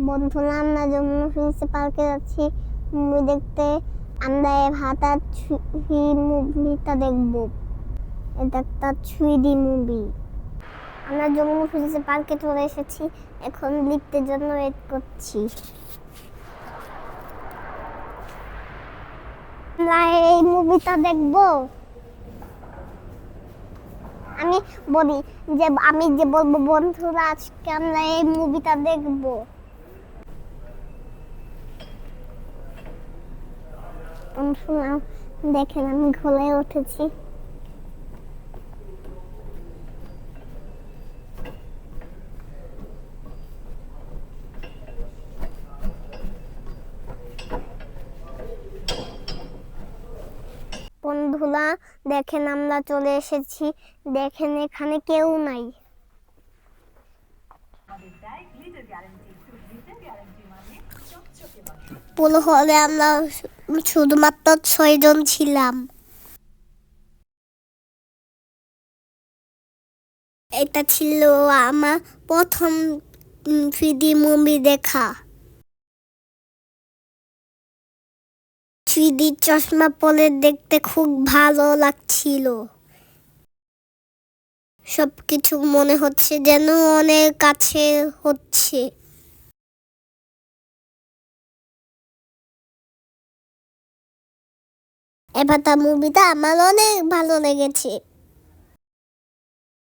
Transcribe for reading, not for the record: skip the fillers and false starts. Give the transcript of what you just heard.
বন্ধুরা, আমরা যমুনা ফিউচার পার্কে যাচ্ছি মুভি দেখতে। আমরা এই ভাতার মুভিটা দেখবো। এটা একটা 3D মুভি। আমরা যমুনা ফিউচার পার্কে চলে এসেছি, এখন লিফটের জন্য ওয়েট করছি। আমরা এই মুভিটা দেখবো। আমি যে বলবো বন্ধুরা, আজকে আমরা এই মুভিটা দেখবো। দেখেন, আমি ঘোড়ায় উঠেছি। বন্ধুরা দেখেন, আমরা চলে এসেছি। দেখেন, এখানে কেউ নাই। পুরো হলে আমরা শুধুমাত্র 6 জন ছিলাম। এটা ছিল আমার প্রথম 3D মুভি দেখা। 3D চশমা পরে দেখতে খুব ভালো লাগছিল। সবকিছু মনে হচ্ছে যেন অনেক কাছে হচ্ছে। এবার মুভিটা আমার অনেক ভালো লেগেছে।